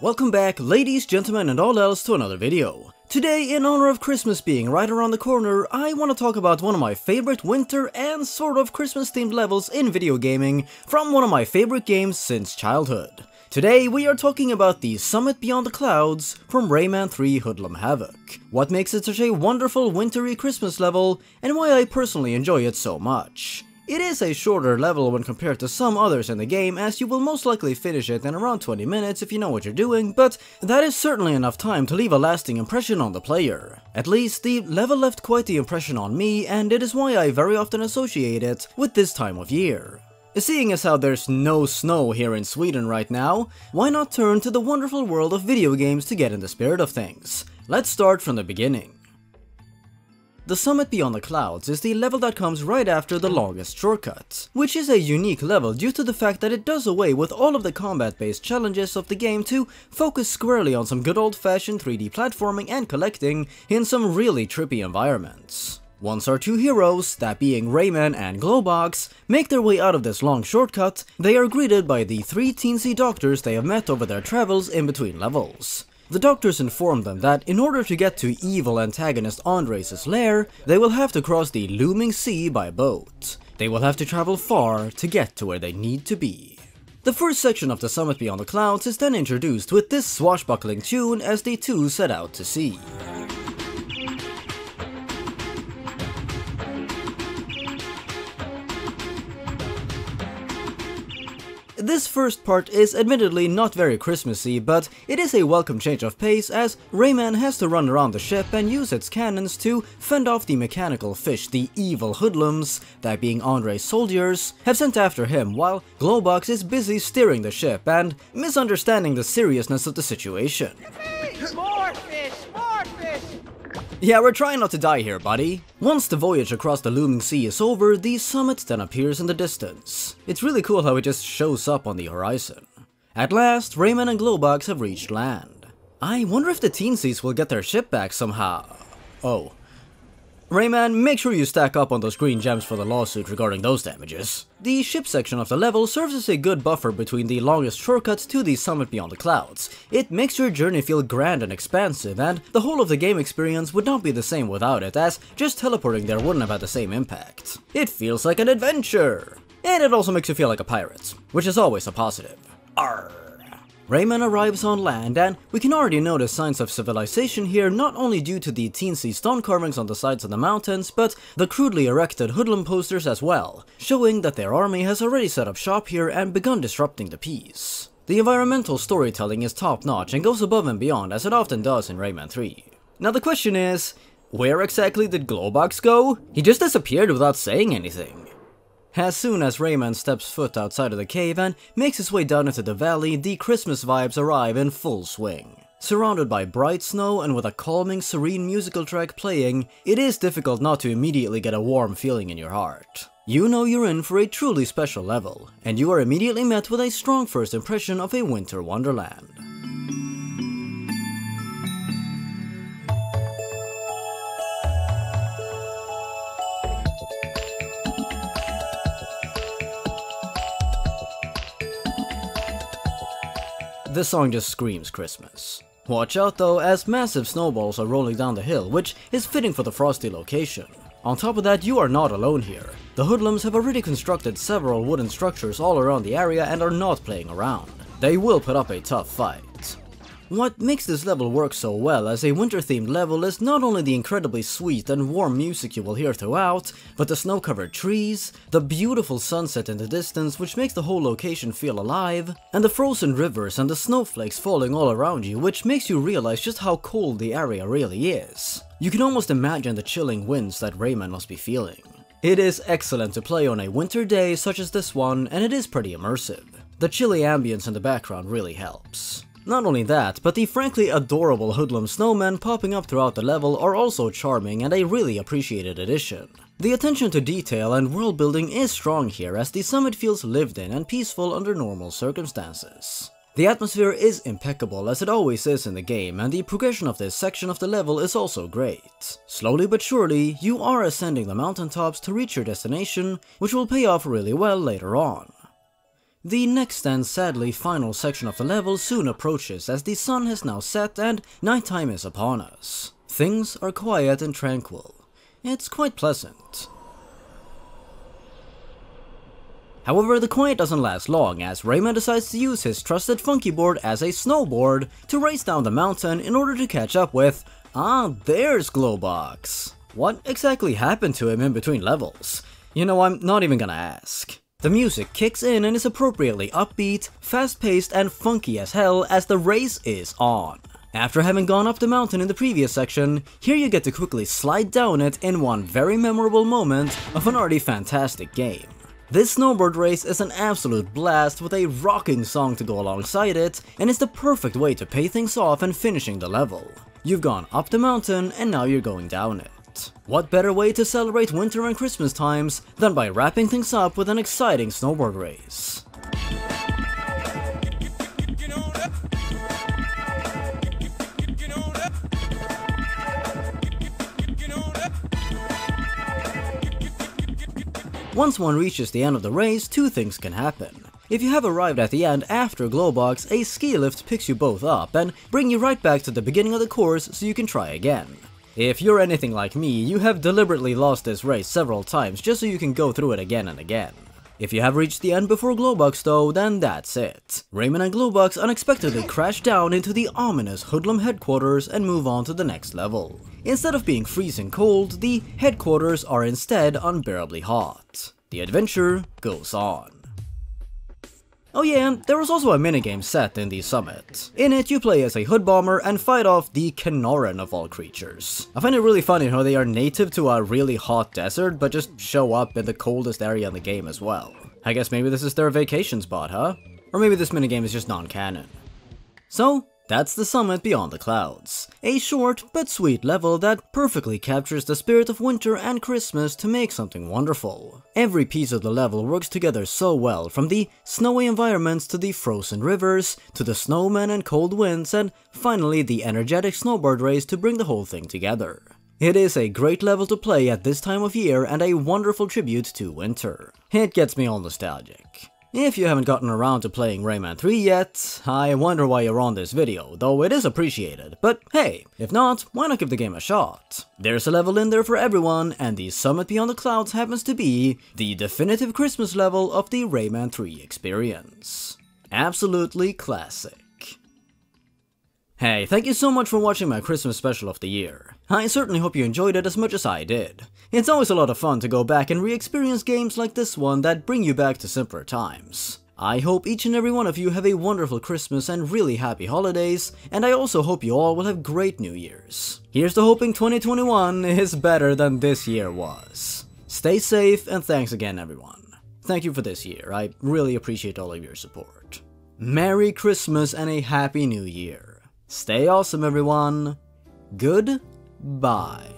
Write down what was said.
Welcome back, ladies, gentlemen, and all else to another video. Today, in honor of Christmas being right around the corner, I want to talk about one of my favorite winter and sort of Christmas-themed levels in video gaming from one of my favorite games since childhood. Today, we are talking about the Summit Beyond the Clouds from Rayman 3 Hoodlum Havoc. What makes it such a wonderful wintry Christmas level, and why I personally enjoy it so much. It is a shorter level when compared to some others in the game, as you will most likely finish it in around 20 minutes if you know what you're doing, but that is certainly enough time to leave a lasting impression on the player. At least, the level left quite the impression on me, and it is why I very often associate it with this time of year. Seeing as how there's no snow here in Sweden right now, why not turn to the wonderful world of video games to get in the spirit of things? Let's start from the beginning. The Summit Beyond the Clouds is the level that comes right after the longest shortcut, which is a unique level due to the fact that it does away with all of the combat-based challenges of the game to focus squarely on some good old-fashioned 3D platforming and collecting in some really trippy environments. Once our two heroes, that being Rayman and Glowbox, make their way out of this long shortcut, they are greeted by the three teensy doctors they have met over their travels in between levels. The doctors inform them that in order to get to evil antagonist Andres' lair, they will have to cross the looming sea by boat. They will have to travel far to get to where they need to be. The first section of the Summit Beyond the Clouds is then introduced with this swashbuckling tune as the two set out to sea. This first part is admittedly not very Christmassy, but it is a welcome change of pace as Rayman has to run around the ship and use its cannons to fend off the mechanical fish the evil hoodlums, that being Andre's soldiers, have sent after him, while Glowbox is busy steering the ship and misunderstanding the seriousness of the situation. More fish! More fish! Yeah, we're trying not to die here, buddy. Once the voyage across the looming sea is over, the summit then appears in the distance. It's really cool how it just shows up on the horizon. At last, Rayman and Glowbox have reached land. I wonder if the teensies will get their ship back somehow. Oh. Rayman, make sure you stack up on those green gems for the lawsuit regarding those damages. The ship section of the level serves as a good buffer between the longest shortcuts to the Summit Beyond the Clouds. It makes your journey feel grand and expansive, and the whole of the game experience would not be the same without it, as just teleporting there wouldn't have had the same impact. It feels like an adventure! And it also makes you feel like a pirate, which is always a positive. Arrgh. Rayman arrives on land, and we can already notice signs of civilization here, not only due to the teensy stone carvings on the sides of the mountains, but the crudely erected hoodlum posters as well, showing that their army has already set up shop here and begun disrupting the peace. The environmental storytelling is top-notch and goes above and beyond, as it often does in Rayman 3. Now the question is, where exactly did Glowbox go? He just disappeared without saying anything. As soon as Rayman steps foot outside of the cave and makes his way down into the valley, the Christmas vibes arrive in full swing. Surrounded by bright snow and with a calming, serene musical track playing, it is difficult not to immediately get a warm feeling in your heart. You know you're in for a truly special level, and you are immediately met with a strong first impression of a winter wonderland. This song just screams Christmas. Watch out though, as massive snowballs are rolling down the hill, which is fitting for the frosty location. On top of that, you are not alone here. The hoodlums have already constructed several wooden structures all around the area and are not playing around. They will put up a tough fight. What makes this level work so well as a winter-themed level is not only the incredibly sweet and warm music you will hear throughout, but the snow-covered trees, the beautiful sunset in the distance which makes the whole location feel alive, and the frozen rivers and the snowflakes falling all around you, which makes you realize just how cold the area really is. You can almost imagine the chilling winds that Rayman must be feeling. It is excellent to play on a winter day such as this one, and it is pretty immersive. The chilly ambience in the background really helps. Not only that, but the frankly adorable hoodlum snowmen popping up throughout the level are also charming and a really appreciated addition. The attention to detail and world building is strong here, as the summit feels lived in and peaceful under normal circumstances. The atmosphere is impeccable, as it always is in the game, and the progression of this section of the level is also great. Slowly but surely, you are ascending the mountaintops to reach your destination, which will pay off really well later on. The next and sadly final section of the level soon approaches as the sun has now set and nighttime is upon us. Things are quiet and tranquil. It's quite pleasant. However, the quiet doesn't last long as Rayman decides to use his trusted funky board as a snowboard to race down the mountain in order to catch up with, there's Glowbox. What exactly happened to him in between levels? You know, I'm not even gonna ask. The music kicks in and is appropriately upbeat, fast-paced and funky as hell as the race is on. After having gone up the mountain in the previous section, here you get to quickly slide down it in one very memorable moment of an already fantastic game. This snowboard race is an absolute blast with a rocking song to go alongside it, and it's the perfect way to pay things off and finishing the level. You've gone up the mountain and now you're going down it. What better way to celebrate winter and Christmas times than by wrapping things up with an exciting snowboard race? Once one reaches the end of the race, two things can happen. If you have arrived at the end after Glowbox, a ski lift picks you both up and bring you right back to the beginning of the course so you can try again. If you're anything like me, you have deliberately lost this race several times just so you can go through it again and again. If you have reached the end before Glowbox though, then that's it. Rayman and Glowbox unexpectedly crash down into the ominous Hoodlum headquarters and move on to the next level. Instead of being freezing cold, the headquarters are instead unbearably hot. The adventure goes on. Oh yeah, there was also a minigame set in the summit. In it, you play as a hood bomber and fight off the Kenoran of all creatures. I find it really funny how they are native to a really hot desert, but just show up in the coldest area in the game as well. I guess maybe this is their vacation spot, huh? Or maybe this minigame is just non-canon. So, that's the summit beyond the clouds. A short but sweet level that perfectly captures the spirit of winter and Christmas to make something wonderful. Every piece of the level works together so well, from the snowy environments to the frozen rivers, to the snowmen and cold winds, and finally the energetic snowboard race to bring the whole thing together. It is a great level to play at this time of year and a wonderful tribute to winter. It gets me all nostalgic. If you haven't gotten around to playing Rayman 3 yet, I wonder why you're on this video, though it is appreciated. But hey, if not, why not give the game a shot? There's a level in there for everyone, and the Summit Beyond the Clouds happens to be the definitive Christmas level of the Rayman 3 experience. Absolutely classic. Hey, thank you so much for watching my Christmas special of the year. I certainly hope you enjoyed it as much as I did. It's always a lot of fun to go back and re-experience games like this one that bring you back to simpler times. I hope each and every one of you have a wonderful Christmas and really happy holidays, and I also hope you all will have great New Year's. Here's to hoping 2021 is better than this year was. Stay safe, and thanks again everyone. Thank you for this year, I really appreciate all of your support. Merry Christmas and a Happy New Year. Stay awesome everyone. Goodbye.